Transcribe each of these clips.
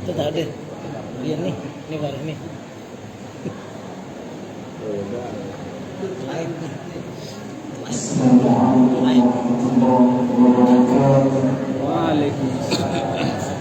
Itu tadi dia nih, ini baru nih. Lain. Waalaikumsalam.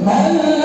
فلا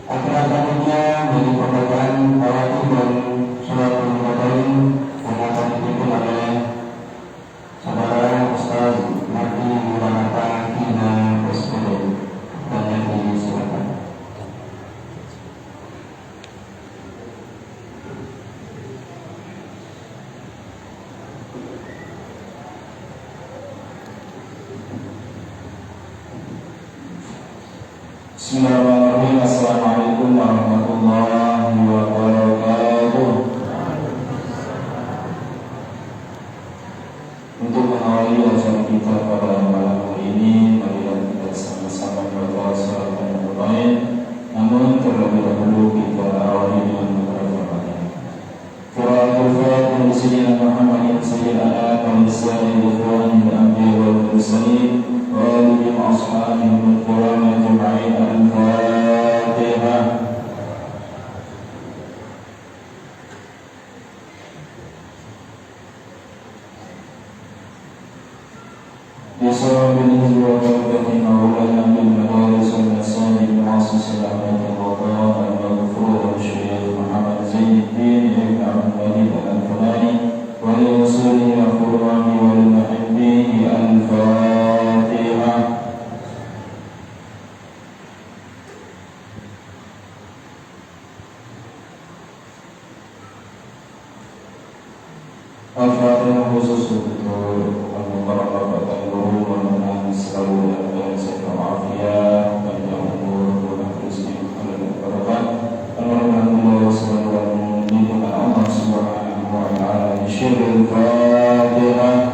Akhir-akhirnya dari pembacaan ayat dan surat Al-Fatihah yang akan dipimpin oleh saudara Ustaz Nabi Muhammad Kina SPD dan yang disilakan. Bismillahirrahmanirrahim. Assalamualaikum warahmatullahi wabarakatuh. Untuk mengawali acara kita pada malam hari ini, marilah kita sama-sama berdoa salat yang terbaik. Namun terlebih dahulu kita awali dengan beberapa ayat. Qiraatul Fatihah bi sayyidina Muhammadin sayyidina wa lisani ikhwani al-anbiya wal mursalin wa alihi wa ashabihi al-kiram ajma'in. Al-Fatihah. بسبب الهجر وتوبة مولانا بالمدارس والمساجد المعاصص الأحمد الوطن المغفور الشيخ محمد زين الدين ابن عبد المجيد الفلاني ولرسوله القرآن ولمحبيه. الفاتحة. Al-Fatihah khusus untuk para bapak guru, mudah-mudahan selalu dalam sehat walafiat, panjang umur, murah rezeki, dan barokah. Alhamdulillah selalu dilindungi Allah Subhanahu wa taala. Syirul Fatihah.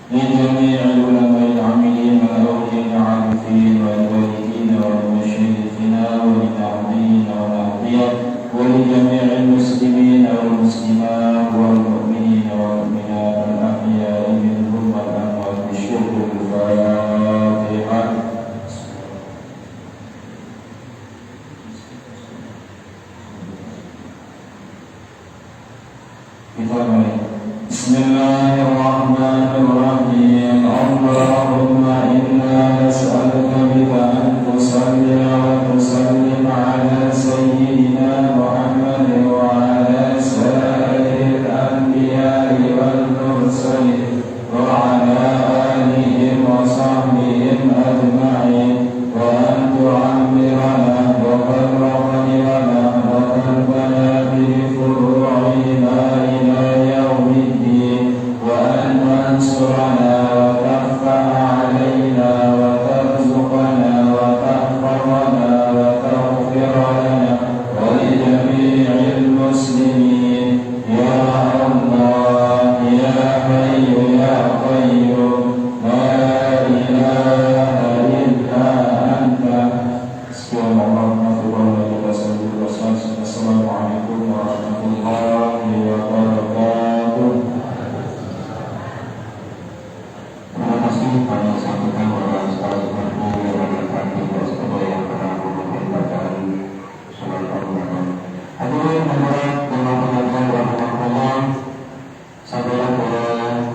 لجميع العلماء العاملين والأولياء العارفين والوالدين والمشايخنا وللناظرين والناظرات ولجميع المسلمين والمسلمات والمؤمنين والمؤمنات الأحياء منهم والأموات. بشر الفاتحة. Bismillahirrahmanirrahim. Allahumma inna nas'aluka bika an tusalli wa tusallim ala sayyidina Muhammad wa ala sa'iril anbiya'i wal mursalin wa ala alihim wa sahbihim ajma'in wa an tu'ammirana wa qarrabana wa qalbana bi furu'ina ila yaumiddin wa an tansurana wa taffa'a alaina wa tarzuqana wa tahfazana wa taghfir lana wa li jami'il muslimin. Ya Allah ya Hayyu ya Qayyum la ilaha illa anta. Assalamualaikum warahmatullahi wabarakatuh. Terima kasih kami sampaikan kepada saudara sepupu yang berkati bersama yang pernah memimpin bacaan surat Al-Fatihah. Hadirin hadirat yang dimuliakan oleh Allah, saudara-saudara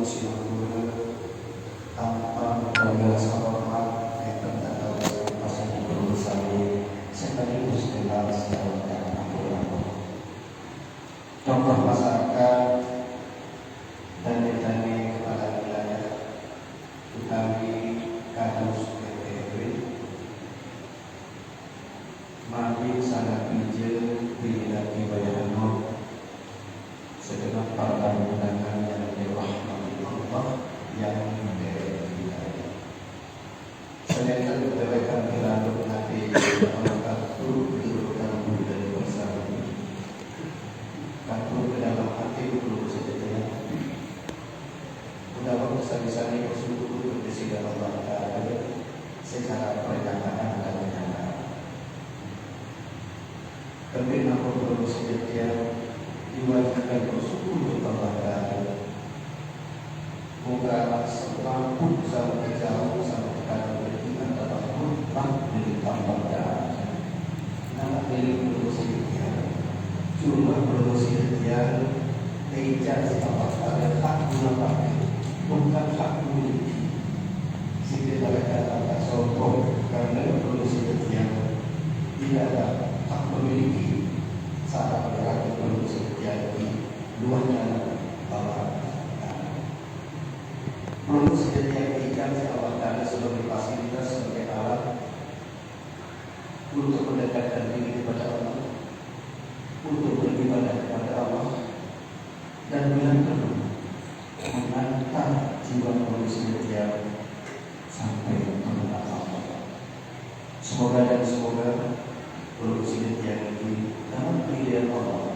Singapura tanpa menjaga hormat terhadap pasangan berusaha sekaligus dengan sejauh dan contoh masyarakat dan ditanya kepada wilayah Utawi Kadus PTW makin sangat bijak di bayangan segenap para undangan yang dirahmati Allah yang berhidayah. Saya akan menyampaikan dilalu nanti oleh kartu diurutan dari bersama kartu ke dalam hati dulu saja. Mudah-mudahan bisa-bisanya bersungguh-sungguh di sisi Allah Taala secara pernyataan dan kenyataan. Tapi aku perlu sedia diwajibkan bersyukur kepada Allah. Moga setelah pun sampai jauh sampai pada beriman adalah mutlak dari tambahnya. Nama milik berusia jumlah berusia tidak sepakat pada hak guna bukan hak milik. Sehingga mereka tak sombong karena berusia tidak ada hak memiliki saat berarti berusia di luarnya bahwa belum disediakan Allah Taala sebagai fasilitas sebagai alat untuk mendekatkan diri kepada Allah, untuk beribadah kepada Allah, dan dengan penuh mengantar jiwa manusia sampai kepada Allah. Semoga dan semoga manusia ini dalam pilihan Allah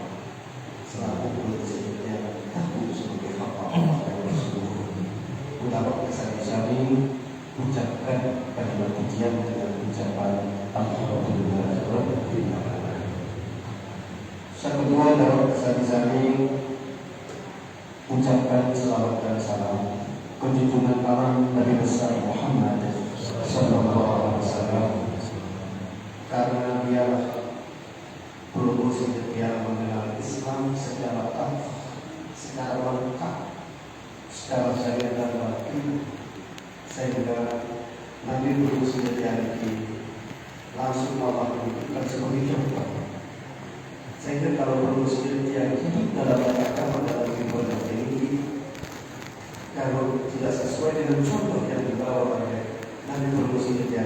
selalu manusia takut sebagai hamba Allah dan Rasulullah. Utama kesal-kesali ucapkan kalimat pujian dengan ucapan Alhamdulillah. Yang kedua dalam kesal-kesali ucapkan selawat dan salam kunjungan alam Nabi besar Muhammad Sallallahu Alaihi Wasallam, karena dia perlu dia mengenal Islam secara secara lengkap, secara syariat dan batin, sehingga Nabi berusia di langsung Allah berikan sebagai contoh. Sehingga kalau berusia dia hidup dalam agama dalam ibadah ini, kalau tidak sesuai dengan contoh yang dibawa oleh Nabi berusia dia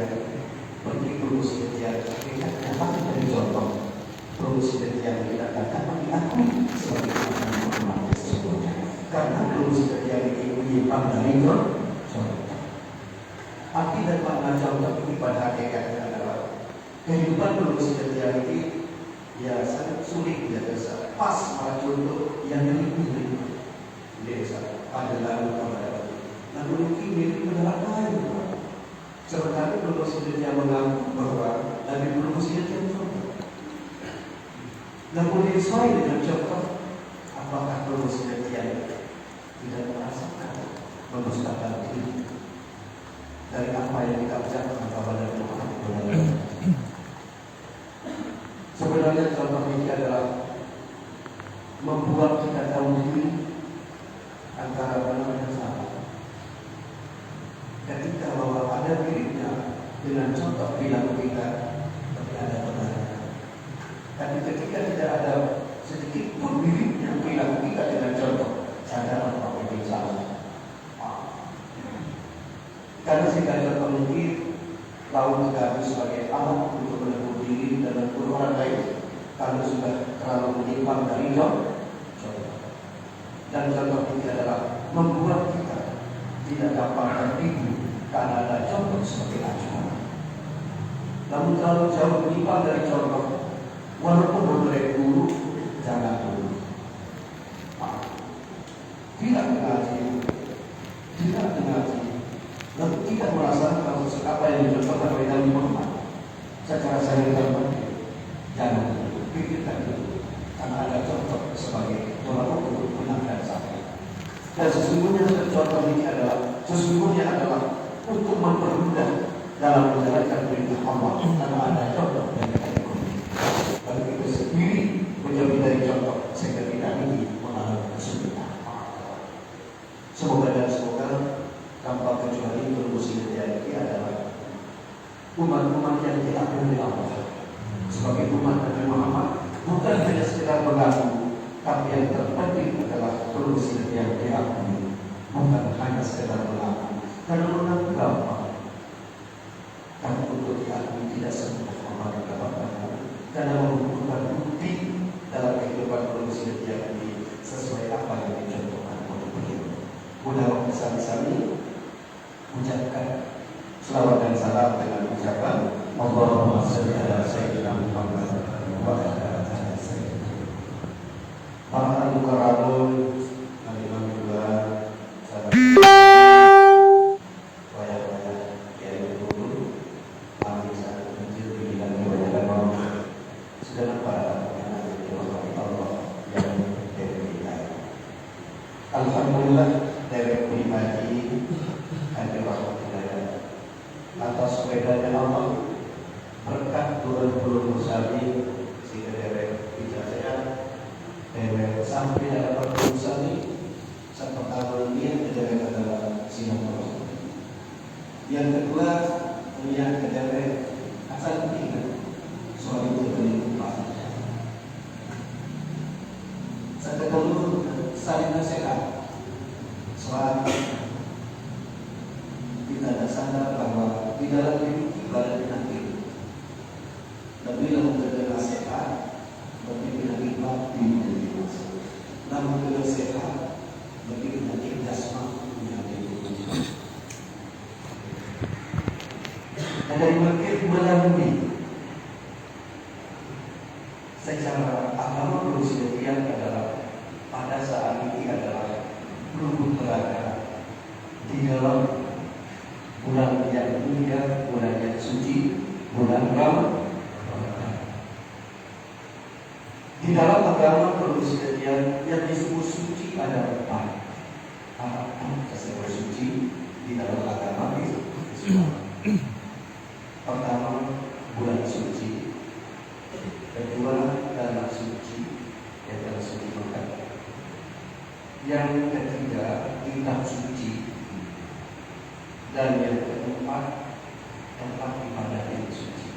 pergi berusia dia tidak dapat dari contoh berusia dia tidak dapat diakui sebagai orang sesungguhnya. Karena berusia dia ini menyimpang dari contoh. Arti dan makna contoh ini pada hakikatnya adalah kehidupan berusia dia ini ya sangat sulit dia bisa pas pada contoh yang lebih desa pada lalu kepada lalu ini adalah lain. Sementara berusia dia mengaku bahwa Nabi berusia dia contoh. Namun sesuai dengan contoh, apakah berusia dia tidak merasakan memusnahkan diri dari apa yang kita ucapkan kepada Tuhan? Sebenarnya contoh ini adalah membuat kita tahu diri antara benar dan salah. Ketika bahwa ada miripnya dengan contoh perilaku kita, tapi ada benarnya. Tapi ketika tidak ada sedikit pun miripnya perilaku kita dengan contoh, sadar bahwa itu salah. Karena jika contoh mungkin lalu kita sebagai alat untuk menegur diri dan menegur orang lain, kalau sudah terlalu menyimpang dari contoh. Dan contoh ini adalah membuat kita tidak dapat tertipu karena ada contoh sebagai acuan. Namun kalau jauh menyimpang dari contoh, walaupun boleh guru, jangan dulu. Tidak mengaji, lalu tidak merasakan apa yang dicontohkan oleh Nabi Muhammad secara syariat dan batin. Jangan dulu, pikirkan dulu, karena ada contoh sebagai tolak ukur benar dan salah. Dan sesungguhnya contoh ini adalah untuk mempermudah dalam menjalankan perintah Allah, karena ada contoh dari ekonomi. Kalau kita sendiri menjauhi dari contoh, sehingga tidak ingin mengalami kesulitan. Semoga umat-umat yang diampuni oleh Allah. Sebagai umat Nabi Muhammad, bukan hanya sekedar mengaku, tapi yang terpenting adalah solusi yang diakui. Bukan hanya sekedar mengaku. Karena mengaku gampang, tapi untuk diakui tidak semudah orang dapat. Karena membutuhkan bukti dalam kehidupan manusia diakui sesuai apa yang dicontohkan oleh beliau. Mudah bersama-sama ucapkan selawat dan salam dengan ucapan Allahumma shalli ala sayyidina Muhammad wa ala ali sayyidina. Para mukarramun, hadirin juga sahabat wayang-wayang yang dulu kami sangat kecil pilihan kebanyakan orang sudah para anak dirahmati Allah yang diberkahi. Alhamdulillah dari pribadi atas sepedanya Allah berkat Tuhan Musali sehingga derek bicara derek sampai dapat Musali sampai tahun ini derek adalah Singapura. Yang kedua punya derek asal tiga soal itu berlimpah. Satu dulu saling nasihat soal kita ada sadar bahwa di dalam hidup ibadah nanti lebih lebih nasihat, lebih lebih bakti menjadi masalah. Namun lebih sehat, lebih lebih jasmani menjadi masalah. Ada yang melalui secara agama Kristen adalah pada saat ini adalah berhubung telaga di dalam bulan yang mulia, bulan yang suci, bulan Ramadan. Di dalam agama Kristen yang disebut suci ada empat. Apa disebut suci di dalam agama Islam? Pertama, bulan suci. Kedua, tanah suci, tanah suci Mekah. Yang ketiga, kitab suci. Dan yang keempat, tempat ibadah yang suci.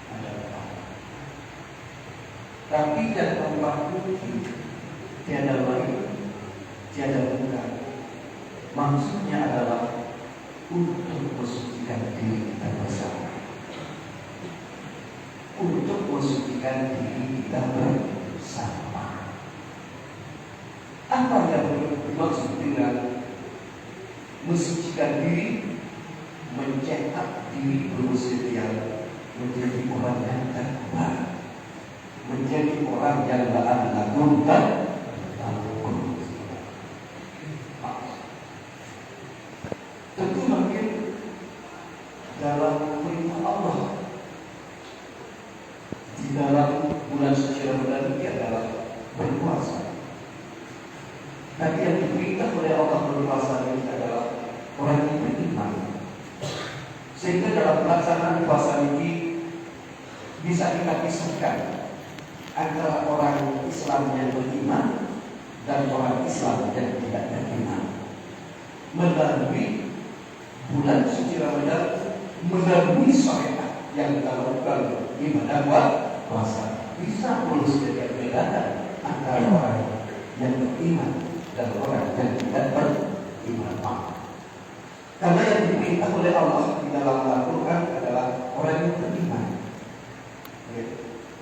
Ada empat. Tapi dan tempat suci tiada lain, tiada bukan. Maksudnya adalah untuk mensucikan diri kita bersama. Untuk mensucikan diri kita bersama. Apa yang dimaksud dengan mensucikan diri? Mencetak diri manusia yang menjadi orang yang takwa, menjadi orang yang lagun dan takut. Tentu mungkin dalam perintah Allah di dalam bulan suci Ramadan ini adalah berpuasa. Tapi yang diperintah oleh Allah berpuasa ini adalah orang yang beriman. Sehingga dalam pelaksanaan puasa ini bisa kita pisahkan antara orang Islam yang beriman dan orang Islam yang tidak beriman. Melalui bulan suci Ramadan, melalui syariat yang kita lakukan ibadah puasa, bisa mulus jadi bedakan antara orang yang beriman dan orang yang tidak beriman. Karena yang diperintah oleh Allah di dalam Al-Quran adalah orang yang beriman.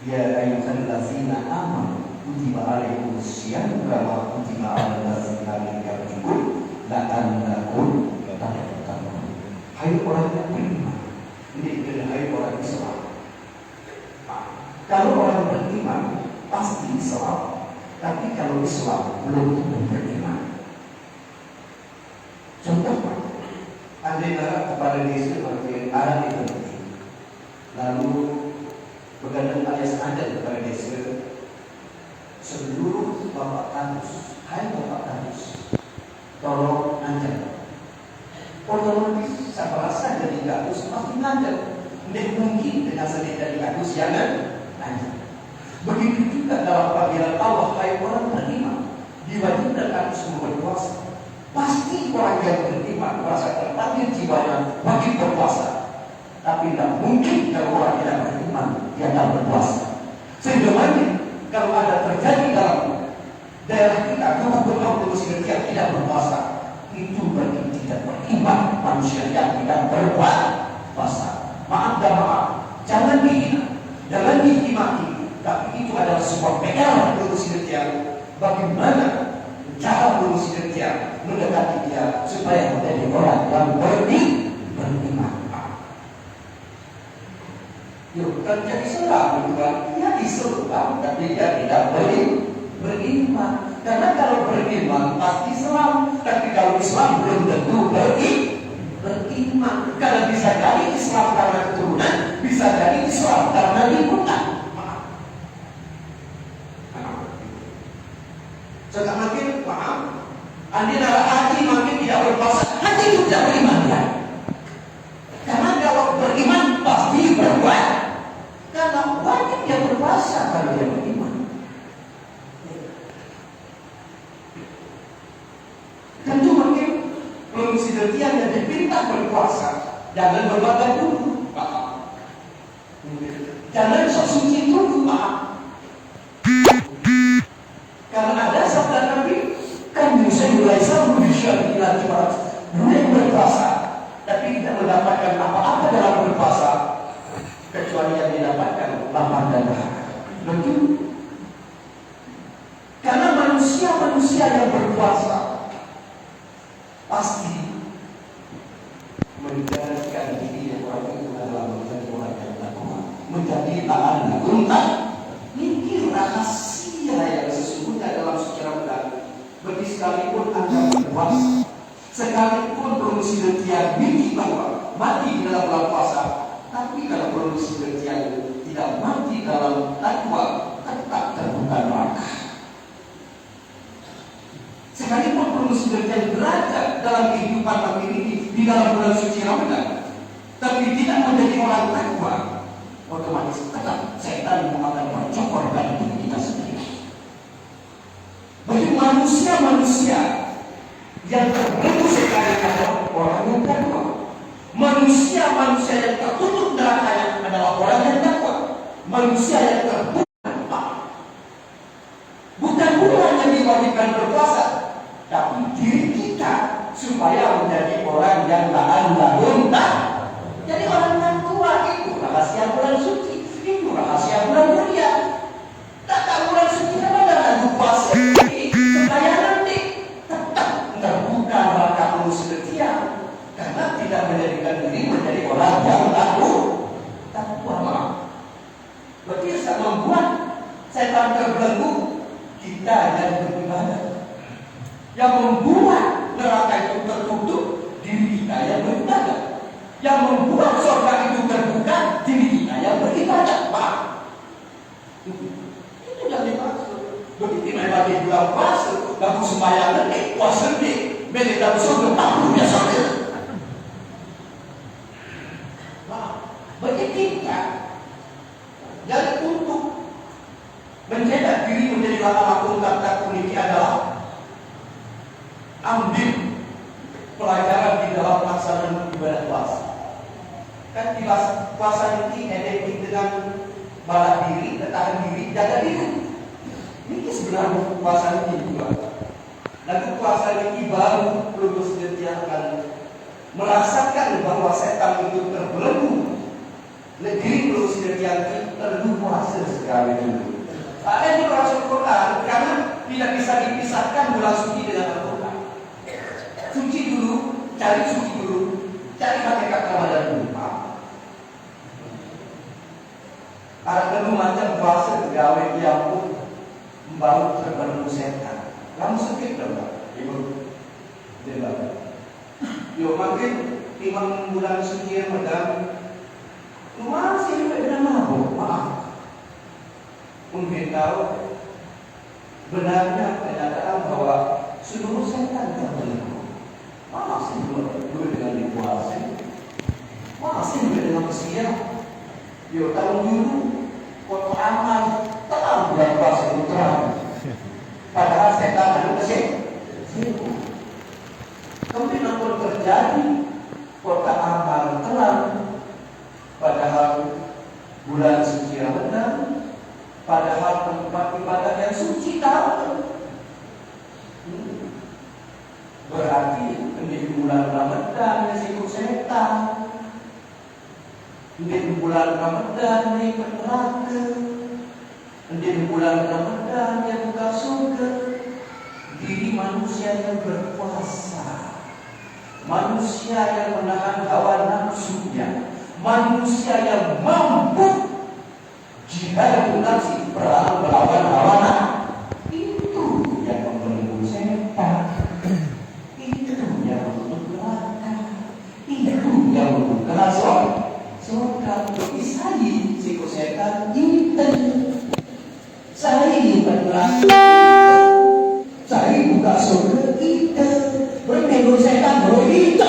Ya ayyuhallazina amanu kutiba alaikumusiyam kama kutiba alal ladzina min qablikum la'allakum tattaqun. Hai orang yang beriman. Ini hai orang Islam. Kalau orang beriman pasti Islam. Tapi kalau Islam belum tentu beriman. Contoh andai kepada desa makin ada itu, lalu bergadang alias ada kepada desa seluruh bapak tandus, hai bapak tandus, tolong anjak. Otomatis siapa rasa dari tandus pasti anjak. Tidak mungkin dengan sedih dari tandus jangan anjak. Begitu juga dalam panggilan Allah, hai orang beriman, diwajibkan tandus berpuasa. Pasti orang yang beriman merasa terpanggil jiwanya wajib berpuasa. Tapi tidak mungkin kalau orang tidak beriman dia akan berpuasa. Sehingga kalau ada terjadi dalam daerah kita kelompok muslim yang tidak berpuasa, itu berarti tidak beriman manusia yang tidak berpuasa. Maaf dan maaf, jangan dihina, jangan dihimaki, tapi itu adalah sebuah PR muslim yang bagaimana cara muslim yang mendekati dia supaya menjadi orang yang beriman. Yuk, terjadi selam itu kan, dia diselam tapi dia tidak beriman. Karena kalau beriman pasti Islam, tapi kalau Islam belum tentu beriman. Karena bisa jadi Islam karena keturunan, bisa jadi Islam karena lingkungan. Sekarang makin paham. Andi adalah haji makin tidak berpuasa, haji itu tidak beriman ya. Karena kalau beriman pasti berbuat. Karena wajib dia berpuasa kalau dia beriman. Tentu makin belum sidetian yang dipinta berpuasa. Jangan berbagai dulu, paham. Jangan sok suci dulu, paham. Karena ada sabda Nabi, kan Yusuf Islam berusia bila mulai berpuasa, tapi tidak mendapatkan apa-apa dalam berpuasa kecuali yang didapatkan lapar dan dahaga. Betul? Karena manusia yang berpuasa pasti menjadikan diri orang itu adalah menjadi orang yang takwa, menjadi taat unta. Ini rahasia yang sesungguhnya dalam sejarah Buddha. Bagi sekalipun Anda berpuasa, sekalipun produksi setia mimpi bahwa mati di dalam bulan puasa, tapi kalau produksi setia tidak mati dalam takwa, tetap terbuka neraka. Sekalipun produksi setia berada dalam kehidupan makin ini di dalam bulan suci Ramadan, tapi tidak menjadi orang takwa, otomatis tetap setan akan mencokorkan diri kita sendiri. Bagi manusia yang terbelenggu sekali adalah orang yang takwa. Manusia yang tertutup nerakanya adalah orang yang takwa. Manusia yang terbuka bukan orang yang diwajibkan berpuasa, tapi diri kita supaya menjadi orang yang taat tak. Jadi orang yang tua itu rahasia bulan suci, itu rahasia bulan mulia. Tak bulan suci kan ada puasa supaya nanti tetap terbuka neraka penuh setia, karena tidak menjadikan diri menjadi orang yang takwa. Berarti bisa membuat setan terbelenggu kita yang beribadah, yang membuat neraka itu tertutup diri kita yang beribadah, yang membuat surga itu terbuka diri kita yang beribadah. Pak, itu yang dimaksud. Begitu memang di bulan puasa, lalu sembahyang nanti puasa nanti, mereka surga tahu biasa. Bagi kita, jadi untuk mencetak diri menjadi lama-lama tak kunci adalah ambil pelajaran di dalam pelaksanaan ibadah puasa. Kan di puasa ini identik dengan bala diri, tahan diri, jaga diri. Ini sebenarnya puasa ini juga. Lalu puasa ini baru lulus dia akan merasakan bahwa setan itu terbelenggu. Negeri lulus dia perlu puasa sekali dulu. Ada juga Rasul Quran karena tidak bisa dipisahkan bulan suci dengan Al-Quran. Suci dulu, cari suci dulu, cari hakikat Ramadan dulu. Ada kedua macam puasa gawe yang pun membawa terbelenggu setan. Kamu sakit dong, ibu? Tidak. Yo makin 5 bulan suci Ramadan masih dengan mabuk, maaf. Mungkin tahu benarnya kenyataan bahwa seluruh setan terbelenggu. Masih dulu dengan dipuasa, masih dengan kesian. Yo tahun dulu foto aman terang bulan puasa itu terang. Padahal setan ada mesin. Kemudian apa terjadi? Kota amal terang. Padahal bulan suci Ramadan, padahal tempat ibadah yang suci tahu. Berarti di bulan Ramadan yang ikut setan, di bulan Ramadan yang ikut neraka, di bulan Ramadan yang buka surga. Diri manusia yang berpuasa, manusia yang menahan hawa nafsunya, manusia yang mampu jihad nafsi, perang melawan hawa nafsu, itu yang membelenggu setan, itu yang membunuh neraka, itu yang membuka surga. Isai siku setan itu, saya neraka, saya buka surga itu, bernego setan itu.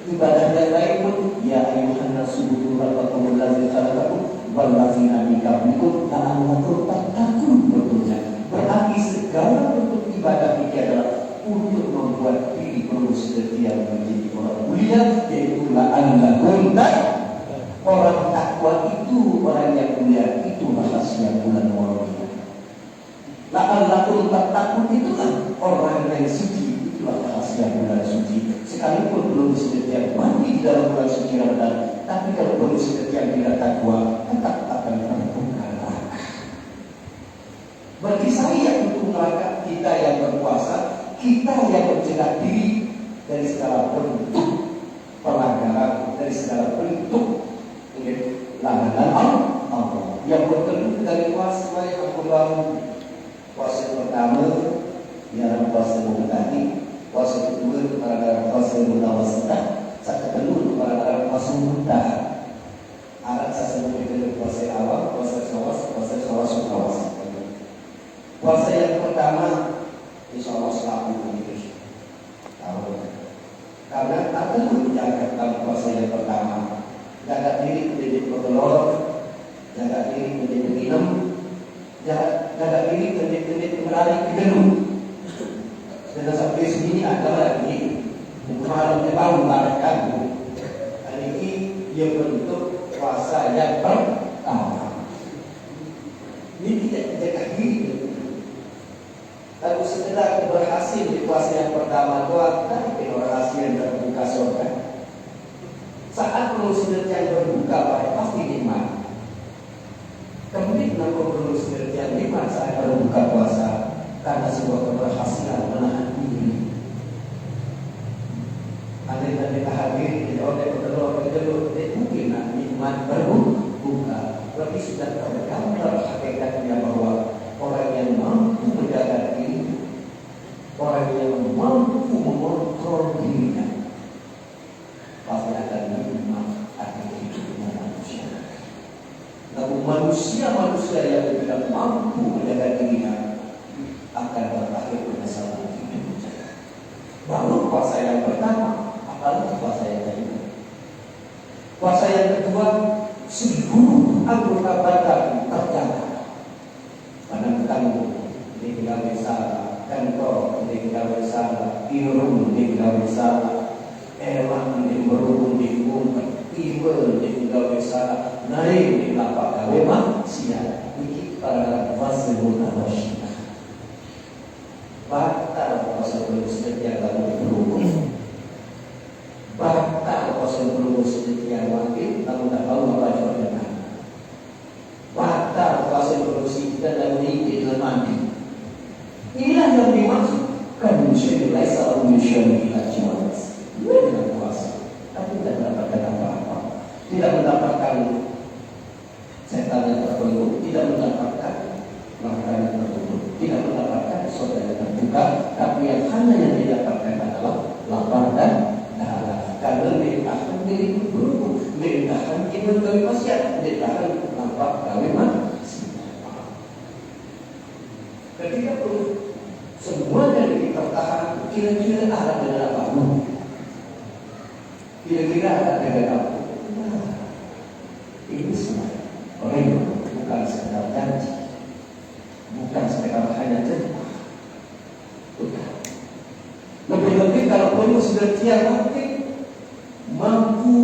Ibadah yang lain pun, ya ayuhan nasubuhu rabbakumul ladzi khalaqakum wallazina min qablikum la'allakum tattaqun. Betulnya berarti segala bentuk ibadah ini adalah untuk membuat diri manusia yang menjadi orang mulia, yaitu la'allakum tattaqun. Orang takwa itu, orang yang mulia itu rahasia bulan Ramadan. La'allakum tattaqun itulah orang yang suci, itulah rahasia bulan suci. Sekalipun belum setia mati di dalam bulan suci Ramadan, tapi kalau belum setia tidak takwa, tetap akan terbuka neraka. Bagi saya untuk neraka, kita yang berpuasa, kita yang mencegah diri dari segala bentuk pelanggaran, dari segala bentuk langganan Allah. Yang bertemu dari puasa yang aku puasa pertama ialah puasa mengutati, puasa kedua pada puasa mutawasitah, saat kedua pada puasa mudah. Alat saya sebut itu puasa awal, puasa sawas mutawasitah. Puasa yang pertama insya Allah selalu begitu. Karena tak perlu menjaga dalam puasa yang pertama. Jaga diri menjadi bertelur, jaga diri menjadi minum, jaga diri menjadi berlari ke gedung. Dan sampai sini ada lagi malam bangun larikan. Hari ini dia bentuk puasa yang pertama. Ini tidak jaga diri. Tapi setelah berhasil di puasa yang pertama doa, tapi berhasil yang terbuka surga. Saat manusia yang berbuka pasti nikmat. Kemudian manusia yang nikmat saat berbuka puasa karena sebuah keberhasilan menahan diri. Andai hadir di oleh kedua mungkin nikmat berbuka. Berarti sudah tergambar hakikatnya bahwa orang yang mampu menjaga diri, orang yang mampu mengontrol dirinya, pasti akan menerima akan hidupnya manusia. Namun manusia yang tidak mampu menjaga dirinya akan berakhir penyesalan hidupnya. Baru puasa yang pertama, apalagi puasa yang kedua. Puasa yang kedua, seluruh anggota badan terjaga. Pada kamu di dalam salah, kantor di dalam salah, irung di dalam salah. Elang di berhubung di bumi, tiba di gawe sana, naik di lapak gawe manusia. Ini para fase mutawasyidah. Batal fase setia dalam berhubung. Batal fase berhubung setia wakil, namun tak tahu apa jawabannya. Batal fase berhubung setia dalam hidup mandi. Inilah yang dimaksud kan syai'un laisa syai'un illa jawas. Dengan puasa, tapi tidak mendapatkan apa-apa, tidak mendapatkan setan yang terpeluk, tidak mendapatkan makanan yang tertutup, tidak mendapatkan surga yang terbuka, tapi yang hanya yang didapatkan adalah lapar dan dahaga. Karena merintahkan diri berhubung, merintahkan iman dari maksiat, merintahkan lapar dari maksiat. Ketika perlu semuanya ditertahan, kira-kira arah dengan apa? Kira-kira ada dengan apa? Ini semua orang bukan sekedar janji, bukan sekedar hanya janji. Lebih-lebih kalau perlu sudah tiap waktu mampu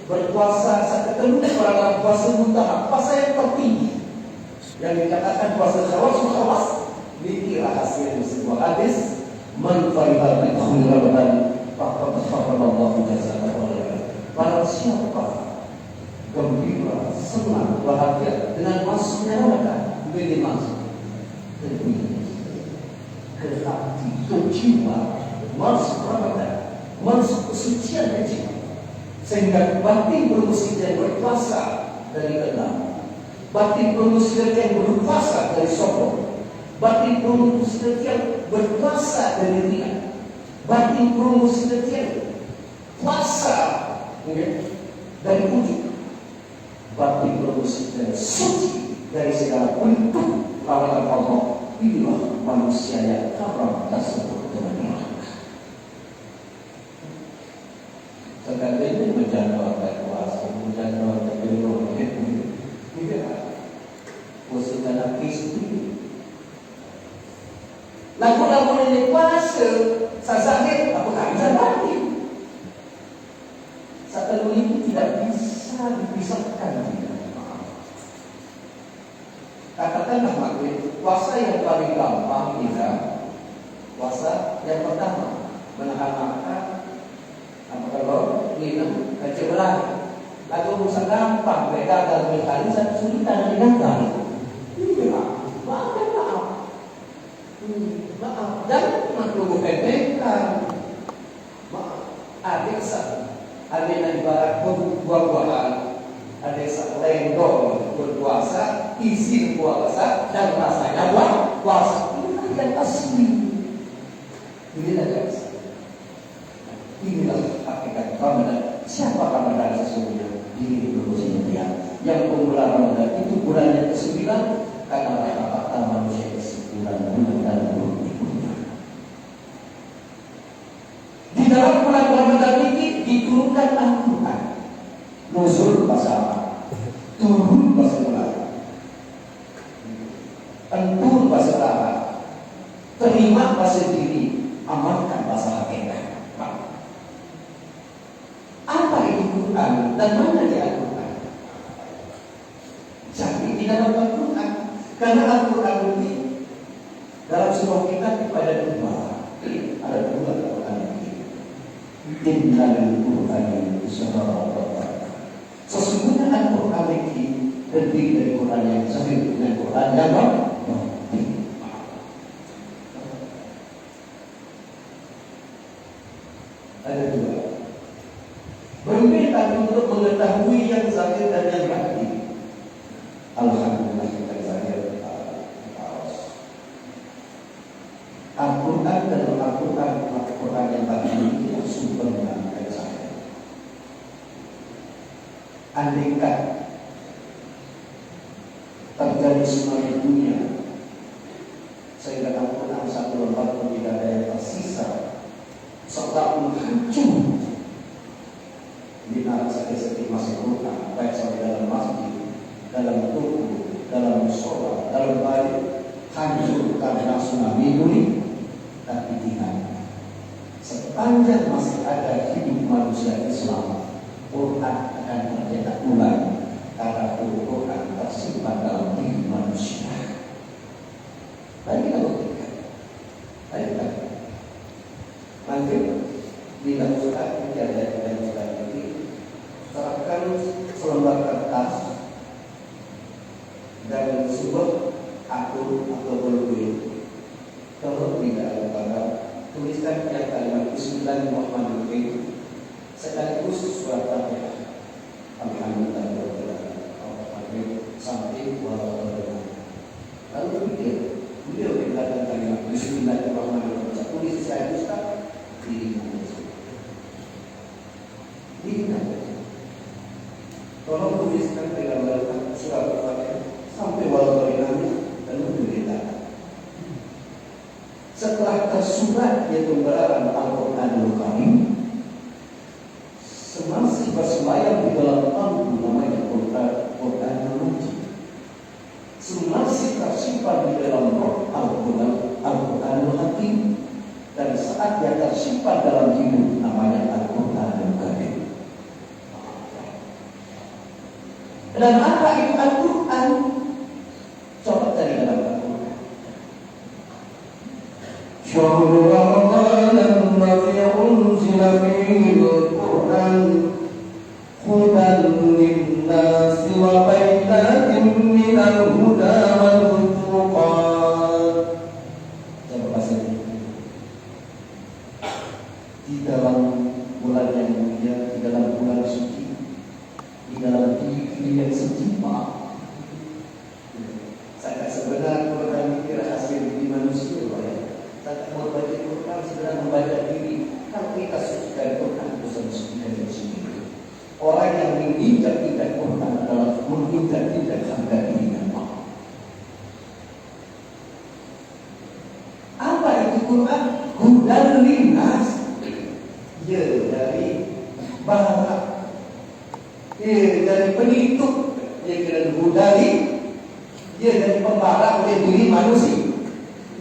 berpuasa saat ketemu pada puasa muntah, puasa yang tertinggi yang dikatakan puasa khawas. Ini rahasia di sebuah hadis, man farida min Ramadan faqad farradallahu jazaa'ahu. Barang siapa gembira, senang, bahagia dengan masuknya Ramadan, ini masuk ke dunia, ke hati, ke jiwa, masuk Ramadan, masuk kesucian jiwa, sehingga batin manusia yang berpuasa dari kenal, batin manusia yang berpuasa dari sombong, batin manusia yang berpuasa dari riya, batin manusia yang puasa dari ujung, batin manusia yang suci dari segala bentuk lawanan Allah. Inilah manusia yang haram tersebut dengan neraka. Sekarang ini menjangkaukan puasa, menjangkaukan Tidak. Puasa dalam Kristi. Lagu-lagu ini puasa, sasahnya aku tak bisa mati. Satu ini tidak bisa dipisahkan. Katakanlah makhluk, puasa yang paling gampang kita, puasa yang pertama menahan makan, apa kalau minum kecebelah. Lalu urusan gampang, mereka gagal berkali satu sulitan dan gagal. Iya, maaf. Maaf, dan makhluk pendekkan. Maaf, adik sah, adik yang ibarat buah-buahan, adik sah lendong berpuasa, isi puasa dan rasanya puasa. Ini yang asli. Inilah guys. Inilah hakikat Ramadan. Siapa Ramadan sesungguhnya? Diri manusia dia. Yang pemula Ramadan itu bulan yang ke-9 karena rata-rata manusia ke-9 bulan berikutnya. Di dalam bulan Ramadan ini diturunkan Al-Quran. Nuzul bahasa Arab, turun bahasa Melayu, entur bahasa Arab, terima bahasa diri, amalkan bahasa hakikat. Apa itu Quran dan mana di Al-Quran? Jadi di dalam Al-Quran, karena Al-Quran ini dalam surah kita ada dua Al-Quran ini. Innal Qur'an sesungguhnya Al-Quran ini terdiri dari Quran yang sahih dengan Quran yang ada dua. Berbeda untuk mengetahui yang zahir dan yang batin. Alhamdulillah kita zahir. Al-Quran dan Al-Quran yang batin itu sumbernya dari zahir. Andaikan terjadi tsunami dunia sehingga Al-Quran satu lembar pun tidak ada yang tersisa, serta menghancur binara sakit-sakit masih Quran, baik sampai dalam masjid, dalam tubuh, dalam musola, dalam balik, hancur karena tsunami dunia. Tapi ingat, sepanjang masih ada hidup manusia Islam, Quran akan tercetak ulang karena Quran tersimpan dalam diri manusia. Baik kita buktikan. Baik kita. Nanti bila Quran menjadi dan Quran ini serahkan selembar kertas dan sumber akun atau berbuih. Kalau tidak ada tanda, tuliskan yang kalimat Bismillahirrahmanirrahim sekaligus surat Fatihah. Alhamdulillah sampai walau. Lalu beliau mengatakan kalimat Bismillahirrahmanirrahim. Tulis saya Ustaz di tolong tuliskan dalam surat Fatihah sampai walau lalu diberitakan. Setelah tersurat yaitu gelaran Al-Quranul Karim, semasih bersemayam di dalam kalbu namanya Quranul Majid, semasih tersimpan di dalam roh Al-Quranul Hakim, dan saat dia tersimpan dalam hidup namanya Al-Quranul Karim. Dan apa itu Al-Quran? Coba cari dalam Al-Quran. Syahrul Ramadan alladzi unzila fihi al-Qur'an hudan lin-nasi wa bayyinatin minal huda wal furqan. Coba bahasa di dalam bulan yang mulia, di dalam bulan suci, di dalam diri yang suci, maaf. Saya sebenarnya Quran ini rahasia diri manusia, ya. Saya mau baca Quran sebenarnya membaca diri. Kalau kita sucikan Quran, itu sucikan diri sendiri. Orang yang menginjak-injak Quran adalah menginjak-injak harga dirinya. Apa itu Quran? Hudan linnas. Ya, dari barat. Dari penitup dia kira budali, dia jadi pembarah oleh diri manusia.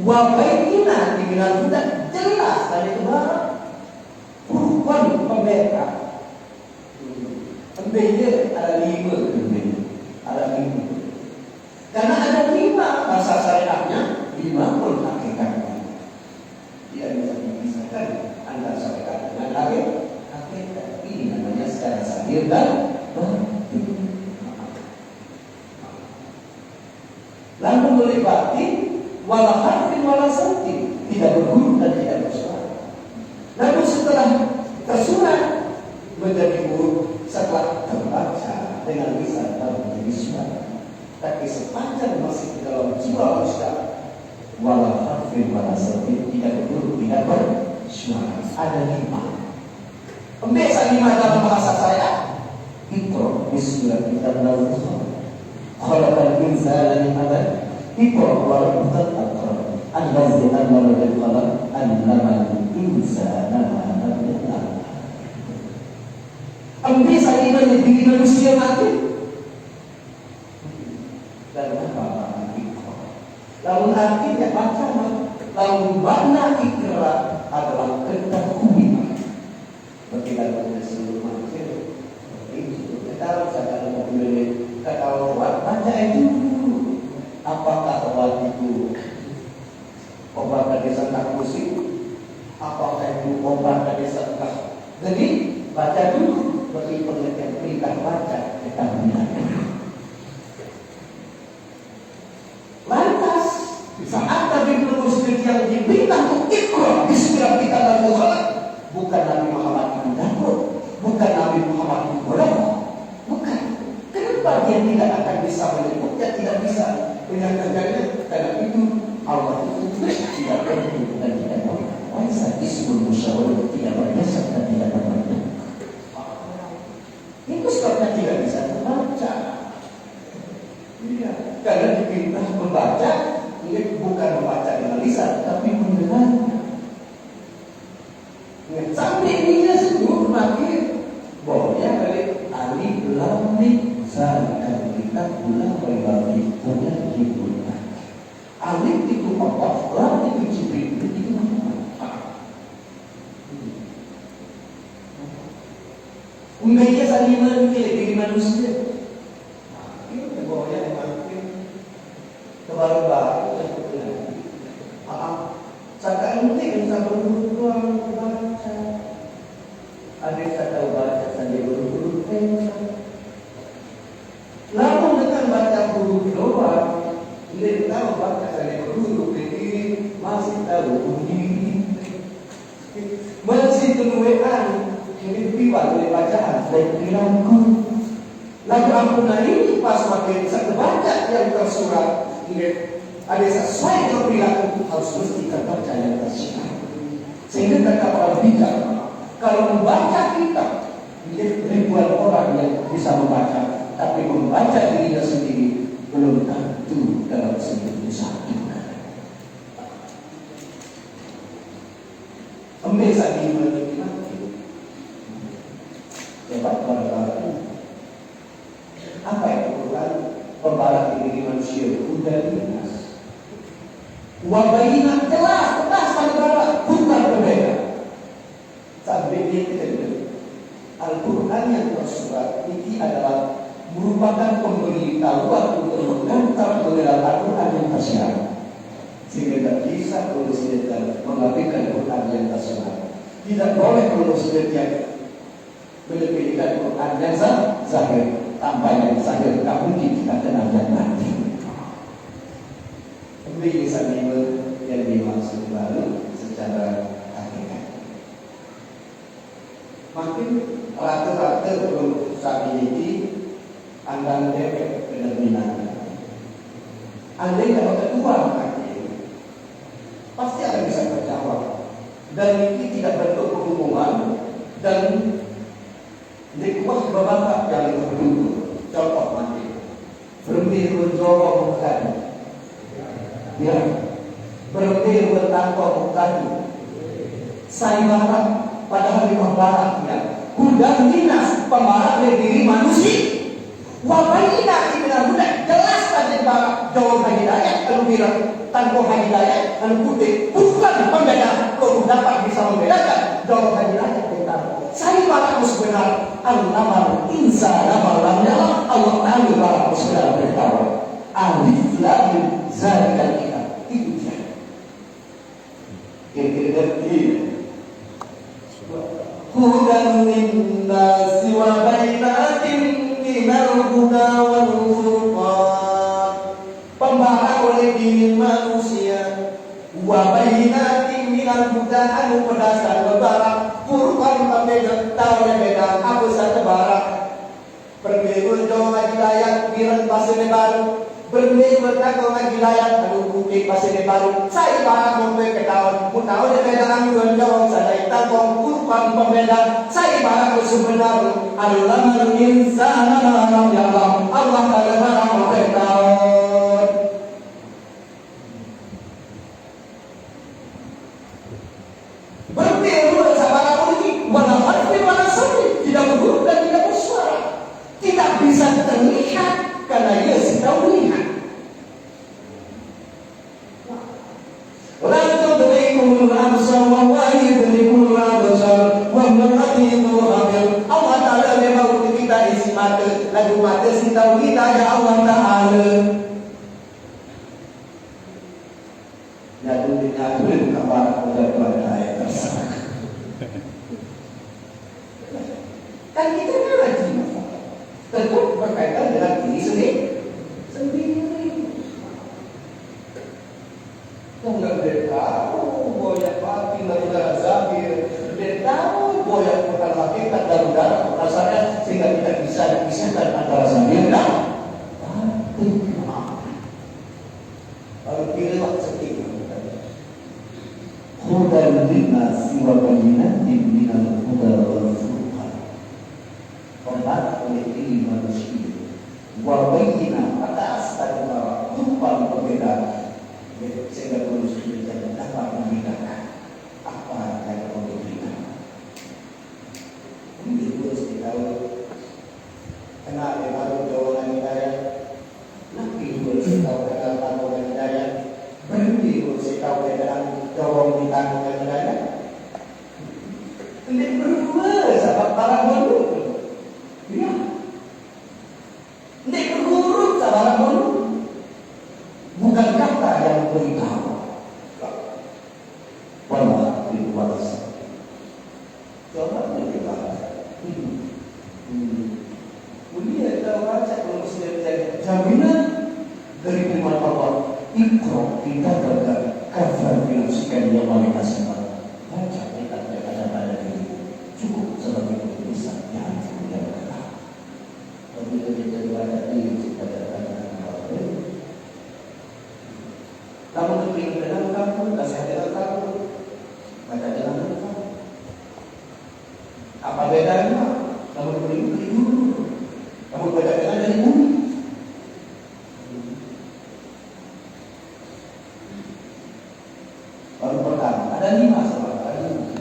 Wabaikina dikenal budak jelas dari kemana rukun pembeda. Pembeda ada 5 ada 5. Karena ada 5 bahasa syariatnya, 5 pun hakikatnya. Dia bisa dipisahkan antara syariat dengan hakikat. Ini namanya secara zahir dan batin. Lalu boleh batin wala harfin wala sautin, tidak berhuruf dan tidak bersuara. Namun setelah tersurat menjadi huruf, setelah terbaca dengan lisan baru menjadi suara. Tapi sepanjang masih di dalam jiwa manusia, wala harfin wala sautin, tidak berhuruf, tidak bersuara. Ada 5. Pembiasa 5 dalam bahasa saya. Iqra bismillah kita dalam khalaqal insana min 'alaq. Iqra wa rabbukal akram allazi 'allama bil qalam 'allamal insana ma lam ya'lam. Pembiasa 5 yang diri manusia mati. Dan apa Iqra? Lalu artinya baca, lalu makna Iqra adalah ketahuan. Berkaitan dengan seluruh manusia, itu kita harus ketahuan baca itu. Apakah obat itu obat dari santak musik? Apakah itu obat dari santak? Jadi baca dulu, bagi pengertian perintah baca ketahuan. Lantas saat Nabi Muhammad yang diminta untuk Iqra bismillah kita dalam Al-Quran, bukan Nabi Muhammad yang takut, bukan Nabi Muhammad yang bodoh, bukan. Kenapa dia tidak akan bisa menyebutnya, tidak bisa menyampaikannya? Karena itu Allah itu tidak perlu dan tidak mau. Waisa ismul musyawarah, tidak berdasar dan tidak berbentuk. Itu sebabnya tidak bisa membaca. Iya, karena diperintah membaca, ini bukan membaca dengan lisan, tapi mendengarnya. Sampai ini sebut makin boleh kali alif lam mim zalikal kitab la raiba fihi hudan lil muttaqin. Alif itu apa? Lam itu Jibril, itu apa? Umpamanya saliman diri manusia. Itu boleh makin kebaru-baru sebetulnya. Sekarang ini kita berhubung baca. Ada kata baca sambil berhuruf lalu dengan baca huruf doang, dia tahu baca sambil berhuruf ini masih tahu bunyi, masih kenuean ini piwat oleh bacaan dan perilaku. Lalu ampunan ini pas makin satu baca yang tersurat, ada sesuai dengan perilaku harus mesti terbaca yang tersurat. Sehingga kata para bijak, kalau membaca kitab, ribuan orang yang bisa membaca, tapi membaca dirinya sendiri belum tentu dalam satu satu. Pembiasa di mana hebat para apa yang Quran pembalas diri manusia udah dinas. Wabayina telah pada bukan berbeda. Sampai dia kata Al-Quran yang tersurat ini adalah merupakan pemberitahuan untuk mengantar kebenaran Al-Quran yang tersiar. Sehingga tidak bisa manusia mengabaikan Quran yang tersurat. Tidak boleh manusia yang menyebutkan Quran yang zahir. Tambah yang zahir, tak mungkin kita kenal yang nanti. Bisa yang dimaksud baru secara hakikat. Makin rata-rata belum saat ini anda dewek benar-benar. Anda kalau ketua pasti akan bisa berjawab. Dan ini tidak bentuk pengumuman dan nikmat berbakat yang berdua. Contoh mati berhenti menjorok bukan. Ya, berhenti bertangkap tadi. Saya marah, padahal di barat ya. Hudan dinas pemarah dari diri manusia. Wabaikina Jawab hidayah anu bilang tanpa hidayah anu putih bukan pembeda. Kau dapat bisa membedakan jawab hidayah tentang saya para sebenar an-namal insana malam Allah tahu para sebenar beritahu alif lam zalikal kitab itu saja. Hudan linnasi wa bainatin minal huda wal furqan. Pembaharan oleh diri manusia wa bainatin minal huda anu berdasar lebaran furqan pembeda tahu beda apa saja barang berbeda doa hidayah biran pasal baru berbeda doa hidayah anu bukti pasal baru saya barang mempe ketahuan tahu beda anu doa saya tahu furqan pembeda saya barang sebenar Allah insana malam ya Allah taala barang bertahu. Berpikir sahabat politik, mana harfi mana sahih, tidak berhuruf dan tidak bersuara, tidak bisa terlihat karena ia sedang melihat. Orang tudrikumul absar wa huwa yudrikul absar wa huwa latiful khabir. Allah Taala memang untuk kita isi mata, lagu mata si tahu kita ya Allah Taala. Ya dunia itu kabar pada ayat tersebut. Kan kita ngaji tentu berkaitan dengan diri sendiri. Tunggal tahu boyak pati lalu zabir, tahu boyak bukan hakikat dan darah rasanya sehingga tidak bisa dipisahkan antara zabir dan kalau pilih waktu sekitar. Hudan linnasi wa bayyinatin minal huda wal furqan. Pembaharan oleh diri manusia wa bayyinah atas dan tumpang perbedaan sehingga manusia dapat membedakan apa yang memberikan. Ini harus ditahu. Kenal yang baru jawaban hidayah. Nabi harus tahu kenal jawaban hidayah. Berhenti harus tahu kenal jawaban hidayah. Tidak berdua sahabat para guru. Ya. Tidak berguru sahabat guru. Bukan kata yang beritahu. Wala biwasa. Coba kita Mulia kita baca kalau sudah jaminan dari firman Allah. Ikro kita berkata kafir binafsika yang paling asal. Baca kita ada pada diri. Cukup sebagai tulisan yang tidak berkata. Apabila kita baca diri kita berkata kamu terpilih dalam kamu, kasih dalam kamu, baca dalam kamu. Apa bedanya? Kamu terpilih dari dulu, kamu baca dalam dari bumi. Baru pertama, ada 5 soal, ada 5.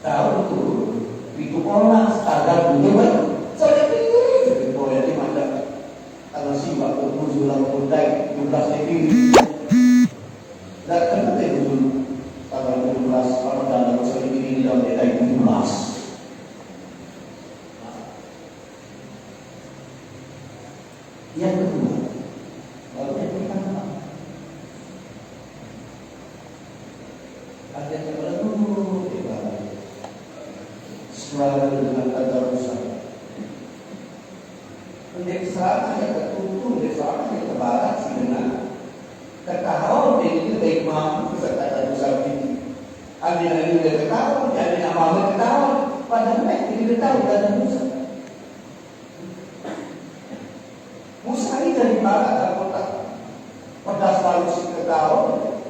Tahu itu orang standar dulu kan? Saya pilih, boleh di mana? Kalau simak bermusulah berdai, 17 negeri. Dan kenapa itu tanggal 17 Ramadan masa ini dalam data 17. Yang kedua, lalu yang pertama, ada yang baru setelah dengan kata rusak. Pendeksaan yang tertutup, pendeksaan yang terbarat sih benar. Ketahuan ini baik mampu serta dosa ini. Ada yang ketahuan, ada yang amal ketahuan. Padahal mereka tidak ketahuan dan dosa. Musa ini dari mana dalam kotak? Pedas lalu si ketahuan.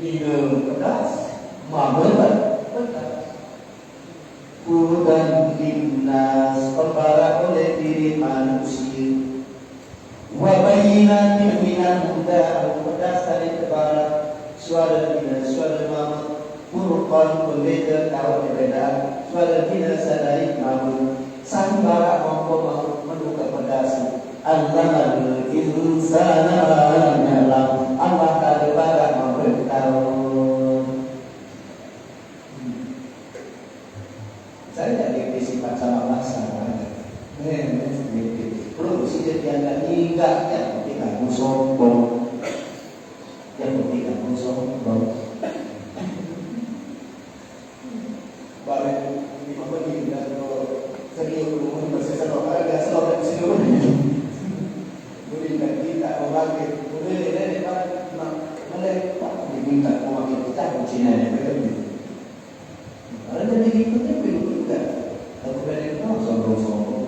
Ini pedas, mampu pedas. Hudan linnas, pembarak oleh diri manusia. Wa bayyinatin minal huda berdasar dari kebarat suara dina suara mama furqan pembeda tahu perbedaan suara dina sadari mamu sang barak mampu menduga berdasar Allah insana dalam Allah daripada memberitahu. Saya jadi sifat sama masa. Produksi jadian tidak yang penting kamu sombong, yang penting kamu sombong. Balik lima menit dan serius belum bersisa orang biasa orang di sini berikan kita memakai boleh ini boleh diminta memakai kita kuncinya yang berbeda. Orang jadi ikutnya belum juga. Aku berani tahu sombong-sombong.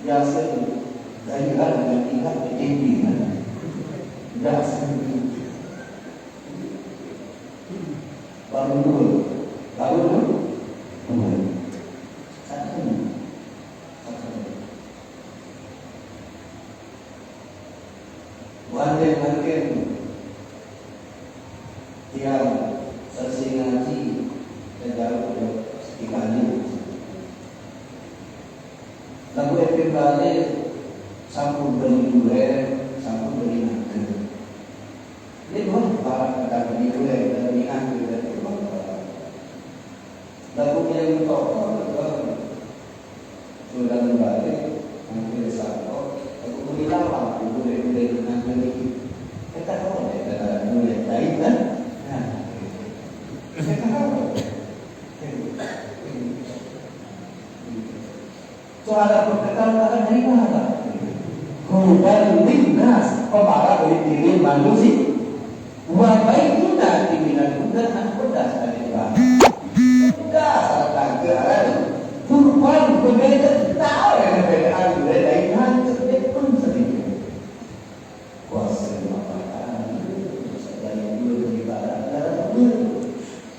Biasa dari ada yang tinggal di tinggi mana? Biasa baru dulu. Satu. Wanten tiang selesai ngaji dan jauh sekali. Lagu efek balik sampun beli duren, sampun beli nangke. Ini dua barang kata beli duren dan beli nangke dan itu lagu yang toko sudah balik nangke satu. Aku beli lama, aku beli nangke lagi. Kita tahu ya kata duren lain kan? Kita tahu. Soal perkataan dari mana? Hudan linnas, pemara dari diri manusia. Wabaikuna timbinan hudan pedas dari Tuhan. Pedas salah keadaan. Kurban berbeda tahu yang perbedaan dari hantu pun sedikit. Kuasa makanan dari dulu beribadah dalam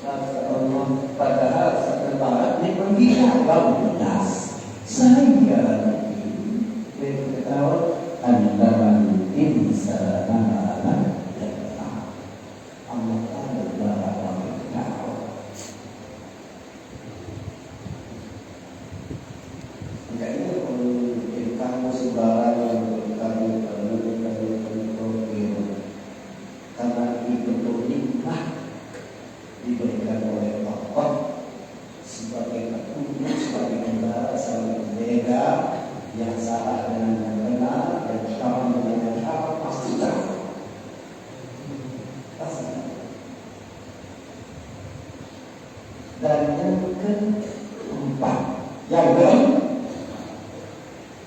rasa Allah padahal setelah ini menggila bau pedas. Saya berketawa antara insana dan Allah adalah berketawa. Makanya kalau kamu sebarang yang berkali karena itu nikmat diberikan oleh Allah sebagai petunjuk, sebagai pembawa, sebagai beda yang salah dengan yang benar dan kawan dengan yang salah pasti tahu. Dan yang keempat, yang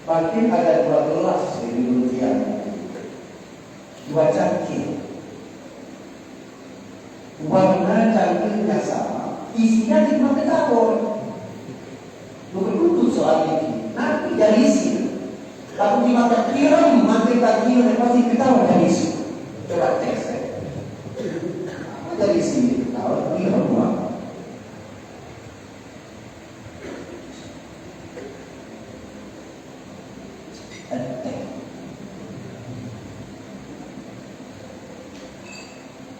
makin ada 12 di dunia, 2 cangkir, warna cangkirnya sama, isinya 5 tahun. Begitu soal ini, nanti dari isi. Kalau dimakan tiram, nanti tadi pasti ketawa dari isi. Coba tes. Apa dari isi? Ketawa tiram buat.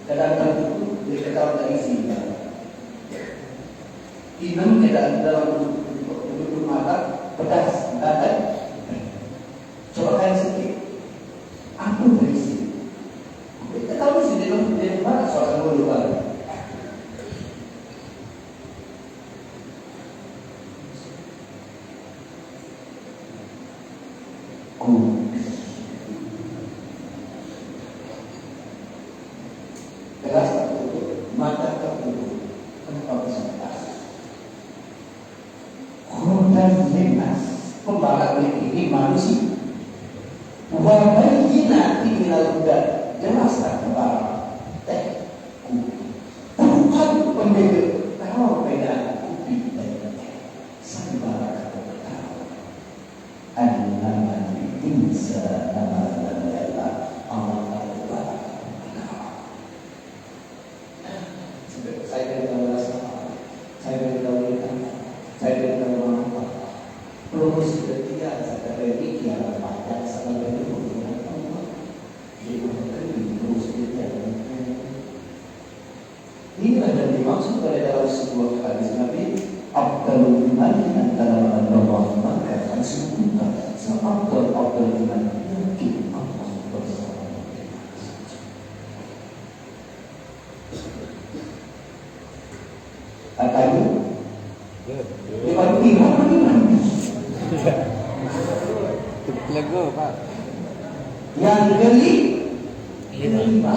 Kadang-kadang itu dia ketawa dari isi. Minum tidak dalam bentuk mata pedas, ada. Coba kalian sedikit, apa dari sini? Kita tahu sih dia mana soal mulut baru. Keras tertutup, mata tertutup, kenapa bisa pedas? Dan linnas pembalap ini manusia. Wabaikina tinggal udah jelas tak pembalap. Bukan pembeda. Tahu beda kopi dan teh. Sanubara kau tahu. An-nama insa nama adalah Allah Taala. Saya tidak tahu rasa. Saya tidak tahu tentang. Saya tidak tahu apa. Proses ketiga sebagai ikhtiar pada sebagai hubungan Allah. Ini adalah dimaksud oleh dalam sebuah hadis Nabi Abdul iman antara Allah maka akan sempurna. Abdul iman yakin Allah bersama. Atau iman Lego, Pak. yang kelima,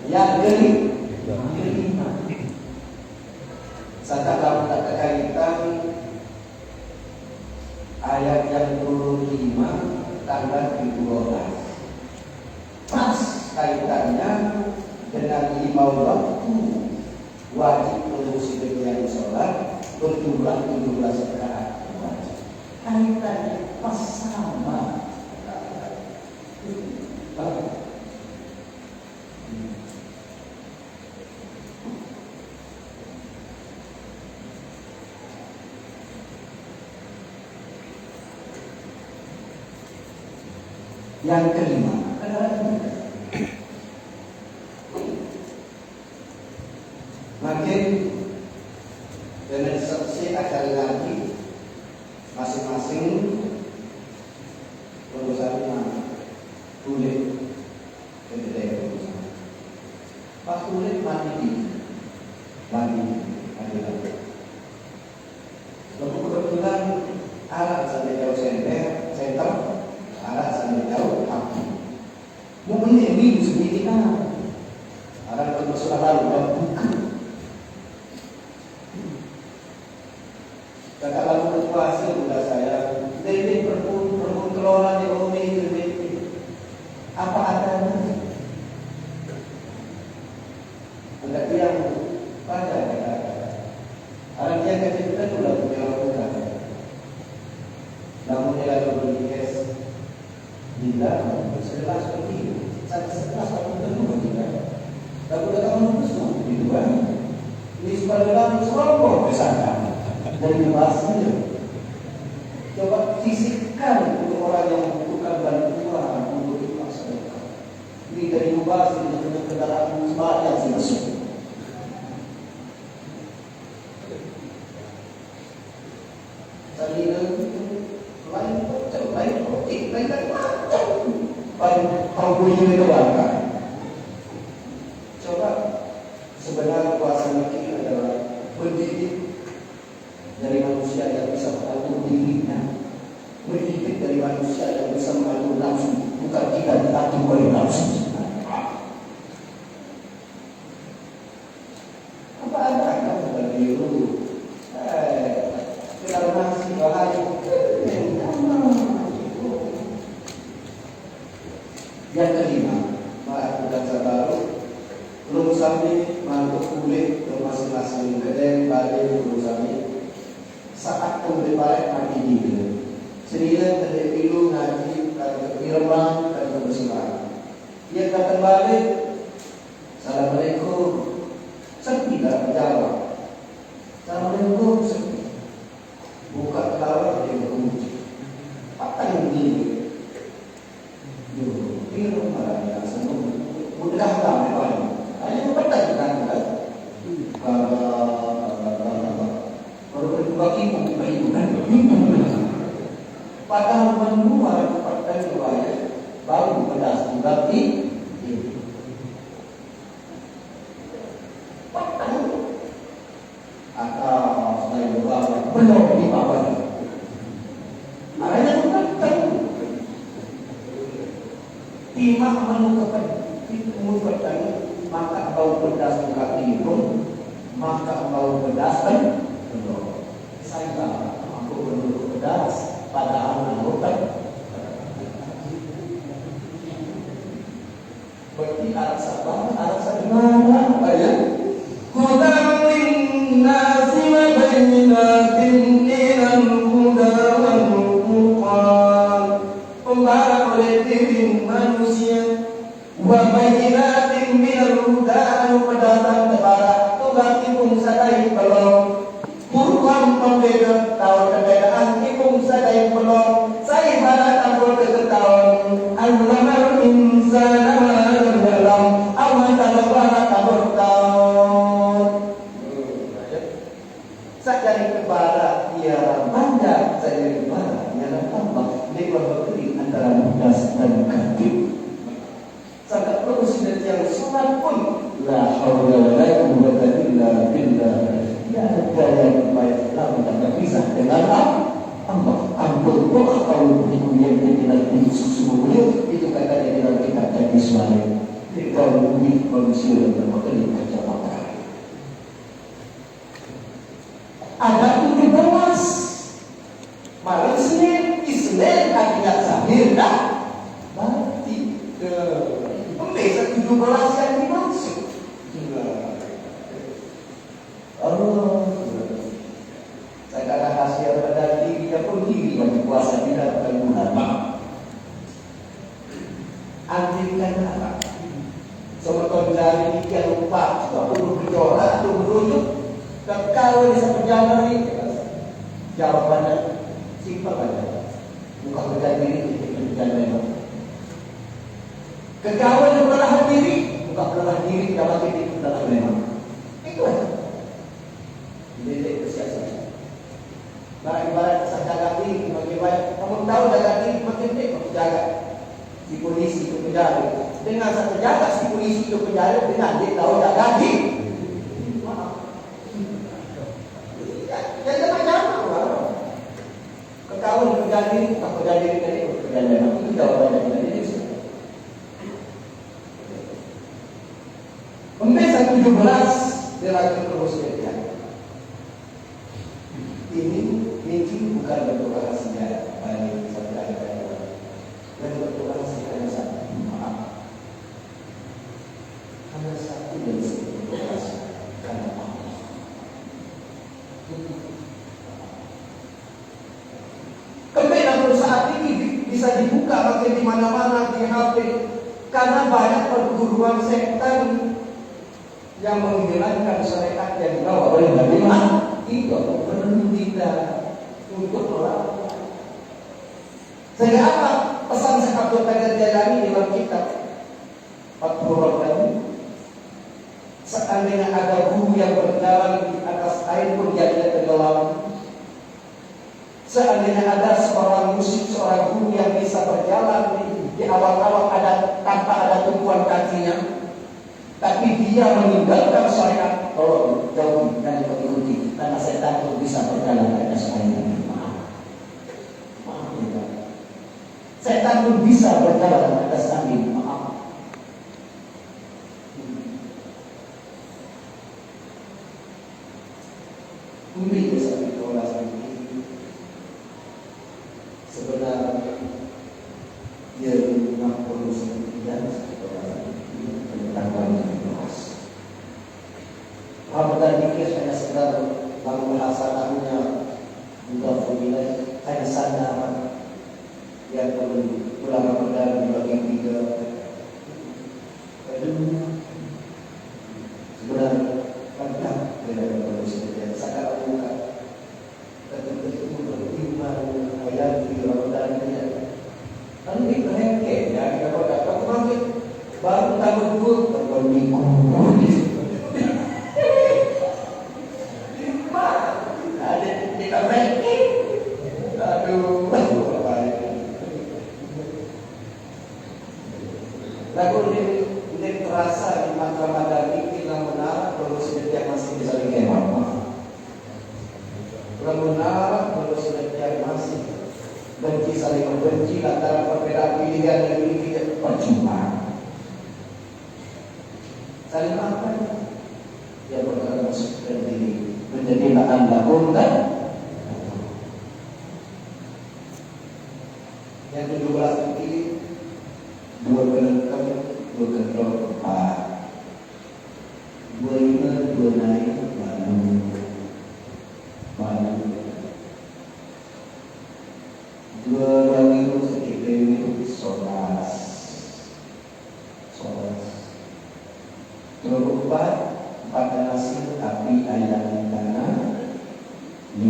yang kelima. Saya dalam kaitan ayat yang 25 tanggal 12. Pas kaitannya dengan 5 waktu wajib muslim sholat berjumlah 17 rakaat wajib. Kaitannya pas sama. Yang kelima, makin dengan saksi akan lagi masing-masing urusannya kulit kedai urusan. Pas kulit mati lagi. Lalu kebetulan alat sampai jauh center, alat sampai jauh kaki. Mungkin ini sendiri kan. Alat bersuara lalu dan buka. Kalau berpuasa sudah saya, ini perkumpulan di Umi itu apa adanya. Enggak yang pada orang yang kecil kita sudah punya lakukan. Namun dia lalu berikes bila setelah seperti itu, setelah satu tentu tidak. Tapi kita mengutus itu kan. Ini sebenarnya serombong kesana. Dari bahasanya, coba sisihkan untuk orang yang membutuhkan bantuan untuk dilaksanakan. Ini dari bahasa dengan kendaraan sembahyang yang masuk. Tadi lain macam, lain kotik, lain macam. Penghuni itu bangga. Coba sebenarnya puasa kita adalah pendidik dari manusia yang bisa mengatur dirinya, mendidik dari manusia yang bisa mengatur nafsu, bukan kita diatur oleh nafsu. Apa ada kamu berbiru? Kita masih bahaya. Yang kelima, melakukan sabaru, belum sampai masuk kulit ke masing-masing kedai balik belum sampai. Saat kembali balik mati dia sendirian dari pilu ngaji kata firman kata bersuara dia kata balik assalamualaikum sepi tak menjawab assalamualaikum sepi buka kelawa dia berkunci apa yang begini firman malahnya semua mudah tak memang hanya mempertanyakan kan bagi kehidupan padahal menua pada riwayat baru pedas dibagi padahal atau saya berbawa belum dibawa arahnya bukan timah menukarkan maka bau pedas dibagi pun maka bau pedas kan belum saya aku berduduk pedas pada anggota. Berarti arah sabar, arah sabar apa ya? Hudam linnasi wa bayyinatin minal huda wal furqan. Pembarang oleh diri manusia wa bayyinatin minal huda anu pedasan tebara tugati pun sadai belum Purwan pembeda tahun perbedaan ikung sadai pelong saya harap tampil keketahuan Al-Lamar insana dalam awal talabara tabur tahun saja cari ke barat, ia bandar, saya ke barat, ia tambah lebar berkering antara mudas dan kaki. Sangat presiden yang sunat pun la haula wala quwwata illa billah. Ya ada yang baik lalu tak bisa dengan Allah. Ampun kok kalau yang tidak sesungguhnya itu kata yang dalam kitab hadis lain. Kalau bumi manusia dan bermakna kecelakaan. Ada 17 malam Senin, Isnin artinya Sabir dah. Berarti pembeza 17 yang dimaksud. Allah, saya kata hasil pada dirinya pun diri bagi puasa tidak berguna. Andaikan apa? Sementara dari dia lupa, tak perlu berjorak atau berujuk. Kekal bisa berjalan ini. Jawabannya simpel aja. Bukan berjalan diri, berjalan. Kekawan yang menahan diri, bukan menahan diri dalam diri dalam memang. Itu aja. Jadi bersiasat. Nah, ibarat saya jaga diri, bagaimana? Kamu tahu jaga diri makin baik, kamu jaga. Si polisi itu penjara. Dengan satu jaga si polisi itu penjara, dengan dia tahu jaga diri. Jadi macam apa? Ketahuan kerja diri, tak kerja diri tadi kerja diri. Itu jawabannya dari diri. Pembeza 17 dilakukan terus sekian. Ini mungkin bukan bentuk rahasia bagi saudara-saudara. Dan bentuk rahasia hanya satu. Maaf. Hanya satu dari bentuk rahasia karena Allah. Kemudian saat ini bisa dibuka makin di mana-mana di HP karena banyak perguruan setan yang menghilangkan syariat yang dibawa oleh Nabi Muhammad. Itu tidak untuk orang. Sehingga apa pesan Syekh Abdul Qadir Jailani dalam kitab Fathur Rabbani? Seandainya ada guru yang berjalan di atas air pun dia tidak tenggelam. Seandainya ada seorang musik, seorang guru yang bisa berjalan di awal-awal ada tanpa ada tumpuan kakinya, tapi dia meninggalkan syariat, tolong jauhi dan ikuti, karena setan pun bisa berjalan di atas air. Maaf ya. Setan pun bisa berjalan di atas angin. Maaf. Mungkin bisa ditolak sebenarnya dia 69 tentang yang dibahas. Apabila dikir hanya sekedar dalam bahasa tahunya juga formulasi hanya sadar yang perlu ulama berdari dibagi 3. Sebenarnya kan tidak perlu seperti sangat buka. Ketika itu beriman ayat di Ramadan ini. Nanti berhenti ya kita dapat bangkit baru tahun dulu berminggu. Ada kita berhenti. Aduh, lagu ini terasa di mata Ramadan ini yang benar terus setiap masih bisa dikembangkan. Benar kalau sudah masih benci saling membenci antara perbedaan pilihan dan pilihan percuma. Saling apa? Yang berkata masukkan diri menjadi lahan lakum dan yang 17 ini 2 kelengkap 2 kendor 4 2 5 2 naik mana 2 itu sedikit itu solas 24 4 nasi api ayam tanah 5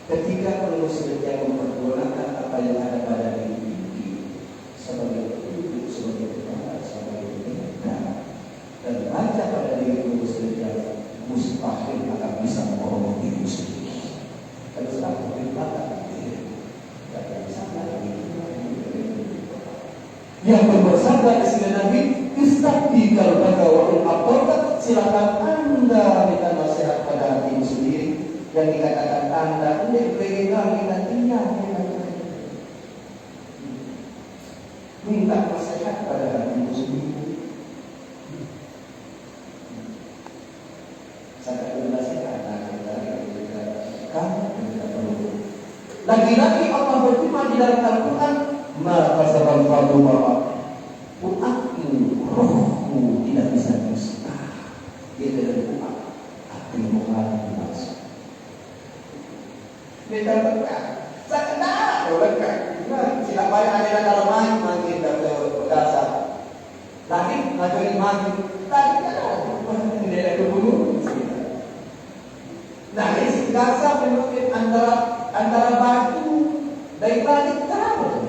Ketika manusia yang mempergunakan apa yang ada pada diri ini sebagai petunjuk, sebagai petunjuk, sebagai petunjuk, dan baca pada diri manusia yang mustahil akan bisa membohongi diri sendiri. Kalau sedang berbakat diri, tidak bisa lagi. Yang bersabda kepada Nabi, "Istabdi kalau baca wa'ul apokat, silakan Anda minta nasihat pada hatimu sendiri." Yang dikatakan Anda ini bagaimana nantinya, minta nasihat pada hatimu sendiri. Saya akan nasihat kamu tidak perlu. Lagi-lagi Allah berfirman di dalam Al-Quran, "Ma kasabal fadu bapak, aku rohmu tidak bisa dusta." Dia dari Quran, aku Muhammad dimaksud. Kita berkah, saya kenal berkah. Siapa yang ada dalam mati dan berdasar. Lagi ngajari mati, tadi kan tidak ada kebunuh. Nah, ini dasar mungkin antara batu dari langit terang.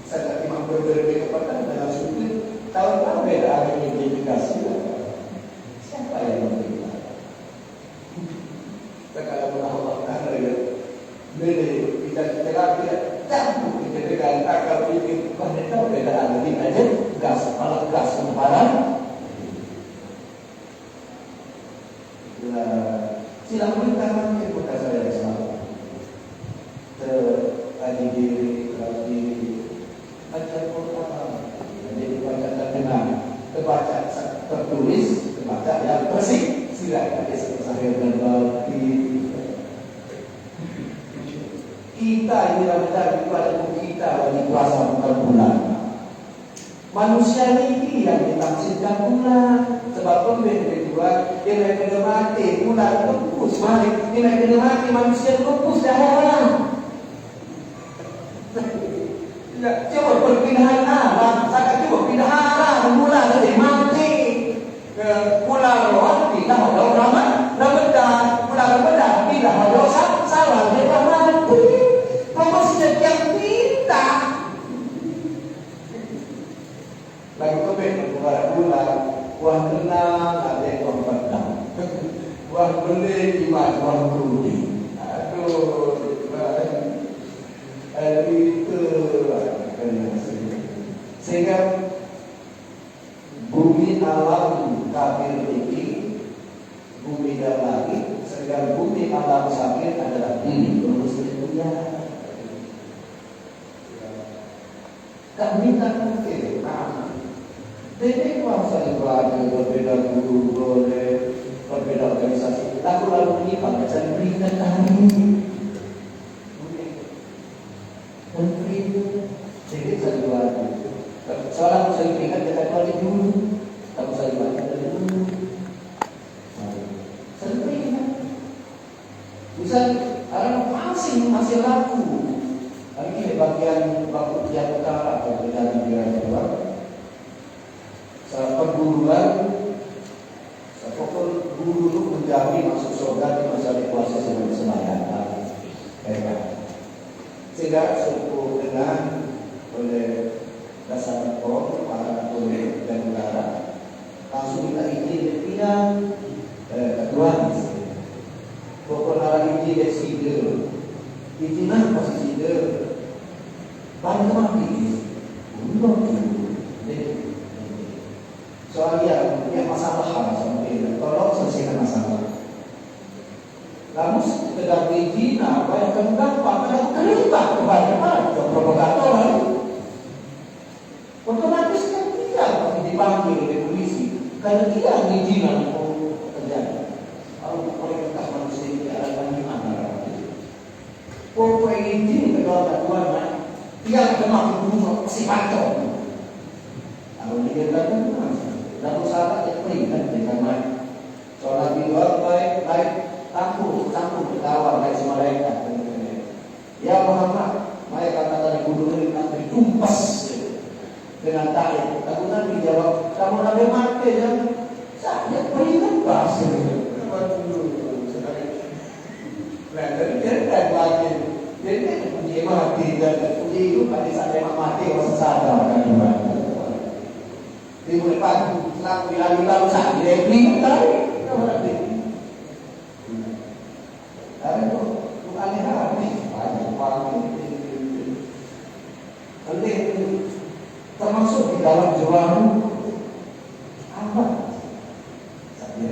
Saya memang berbeda kepada dalam sudut tahun beda ada identifikasi. Siapa yang memberi? Sekarang Allah karena beda kita terapi campur kita dengan akal pikir pada perbedaan ini aja gas malah gas semparan. Silakan tangan kepada saya selalu tadi diri baca Quran, jadi baca terkenal, terbaca tertulis, terbaca yang bersih. Silakan saya berbagi. Kita ini Ramadan itu adalah kita bagi puasa bukan bulan. Manusia ini yang ditafsirkan bulan. Sebab pemimpin kedua dia kena mati bulan lupus mari dia kena mati manusia lupus dahara. Coba perpindahan alam, saya coba pindah arah bulan dari mati ke bulan roh pindah pada Ramadan, bulan Ramadan pindah pada salah dia mati. Kamu sejak yang pindah. Lagu kebet bulan wah tenang, ada yang pedang. Wah beli iman, wah beli. Aduh, itu sehingga bumi alam kafir ini, bumi dan langit, sehingga bumi alam sakit adalah bumi manusia. Kami tak mungkin. Jadi kuasa ibadah berbeda guru boleh berbeda organisasi. Lalu ini pada saya berikan kami. Menteri jadi saya buat. Soalnya saya berikan kita balik dulu. Kalau saya baca dari dulu. Saya berikan. Bisa orang masih laku. Hari ini bagian baku tiap utara berbeda dengan luar. Perguruan pokok guru itu menjamin masuk surga di masa dikuasai sebelum sembahyang. Sehingga suku dengan oleh dasar pokok para oleh dan negara langsung kita izin pindah ketua pokok arah izin dari sider izinlah posisi sider banyak mati untuk soalnya masalah sampai tolong selesaikan masalah. Kamu sekedar izin apa yang kamu dapat? Kamu terlibat kebanyakan provokator lalu. Otomatis kan dia pasti dipanggil oleh polisi. Karena dia izinan terjadi. Kalau kualitas manusia ini ada gimana? Pokoknya izin kedua keduanya dia kena bunuh si pantau. Kalau dia datang lalu sahabat yang berikan dengan baik. Soal biwal baik takut ketawa baik sama mereka. Ya Muhammad, mereka kata tadi guru ini nak ditumpas dengan tali. Lalu Nabi jawab, kamu Nabi mati ya? Saya berikan bahasa. mati dan hidup pada saat dia mati orang sadar kan gimana? Dia boleh pagi, selalu bilang saat dia beli tarik, kita berarti. Tarik tu, bukan ni habis, pagi. Nanti termasuk di dalam jualan apa? Saya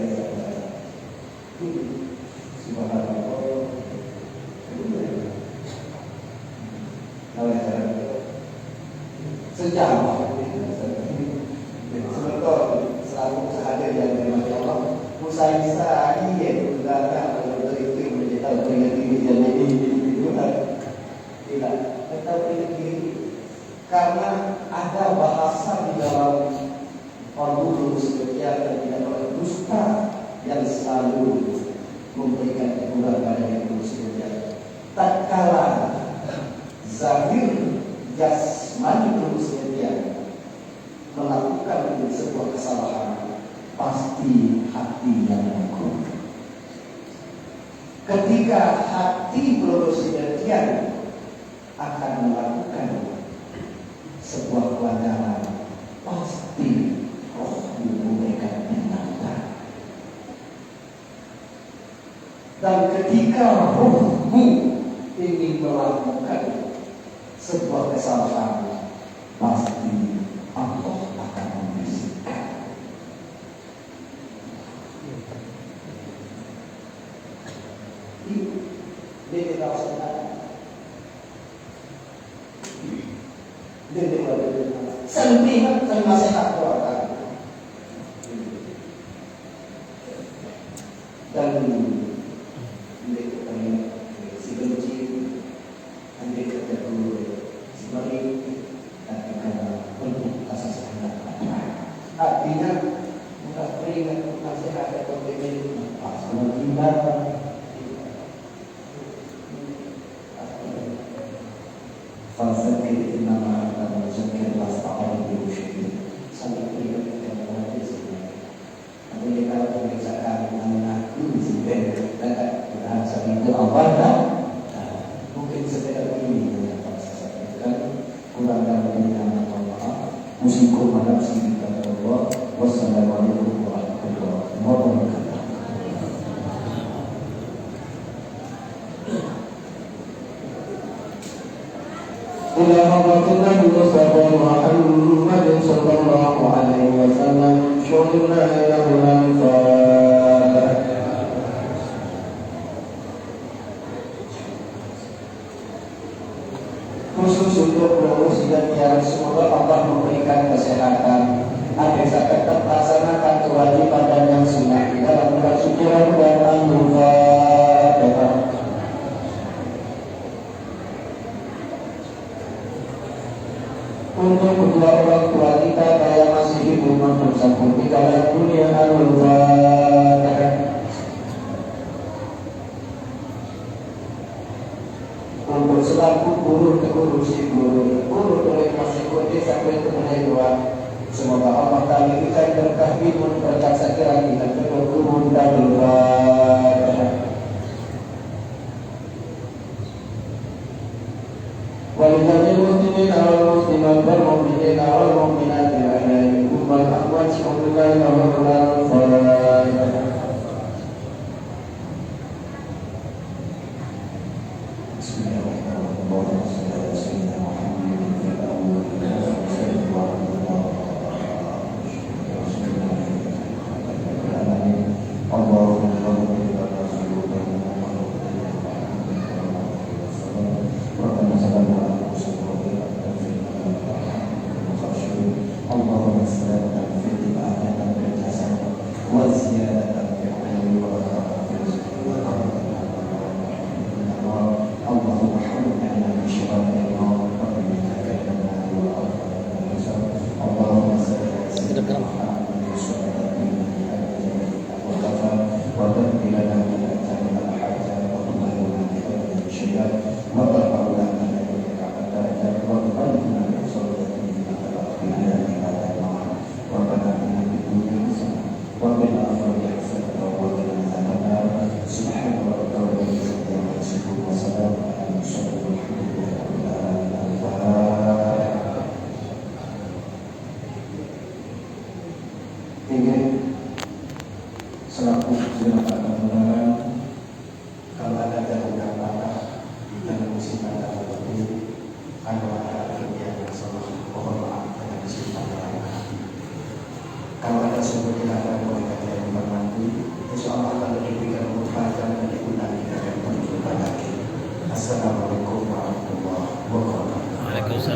sejarah sebetul selalu sehadir yang dirahmati Allah usai saya ia mengatakan kalau itu menjadi peringatan diri jadi individu tidak tetapi diri karena ada bahasa di dalam Al-Qur'an sepertinya dan tidak oleh dusta yang selalu memberikan teguran pada yang sepertinya tak kalah zahir jasmani manusia melakukan sebuah kesalahan pasti hati yang mengukur. Ketika hati manusia akan melakukan sebuah pelanggaran pasti roh memberikan peringatan. Dan ketika rohmu ingin melakukan sebuah kesalahan pasti Allah akan membisikkan. Dia tidak saudara. Dia tidak sentimen dan nasihat keluarga. Dan dia si benci, dia kerja dulu. Artinya bukan peringat nasihat atau pemimpin sama tindakan fasa itu nama dan mungkin lasta orang diuji sangat peringat yang berarti sebenarnya. Tapi kita mengisahkan anakku di sini dan bahasa itu apa dah? Mungkin sekedar ini kan kurang dalam nama Allah. Musyrikum pada sini kata Allah. Wassalamualaikum warahmatullahi wabarakatuh. Ila hadratina Mustafa Muhammad sallallahu alaihi wasallam syukurna lahu al-fatihah. Khusus untuk lulus dan yang semoga Allah memberikan kesehatan agar saya tetap melaksanakan kewajiban dan yang sunnah di dalam bulan suci Ramadan. Al-Fatihah. Untuk kedua orang tua kita yang masih hidup maupun sakit di dalam dunia. Al-Fatihah. Untuk selaku guru guru oleh masih kode sampai kemudian dua. Semoga Allah Ta'ala kita berkah ilmu berkah sakira kita kedua guru dan Al-Fatihah. Walillahil muslimin wal muslimat wal mu'minin wal mu'minat al-ahya'i wal amwat syukurlillahi Al-Fatihah. Allahumma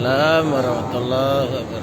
Waalaikumsalam warahmatullahi wabarakatuh.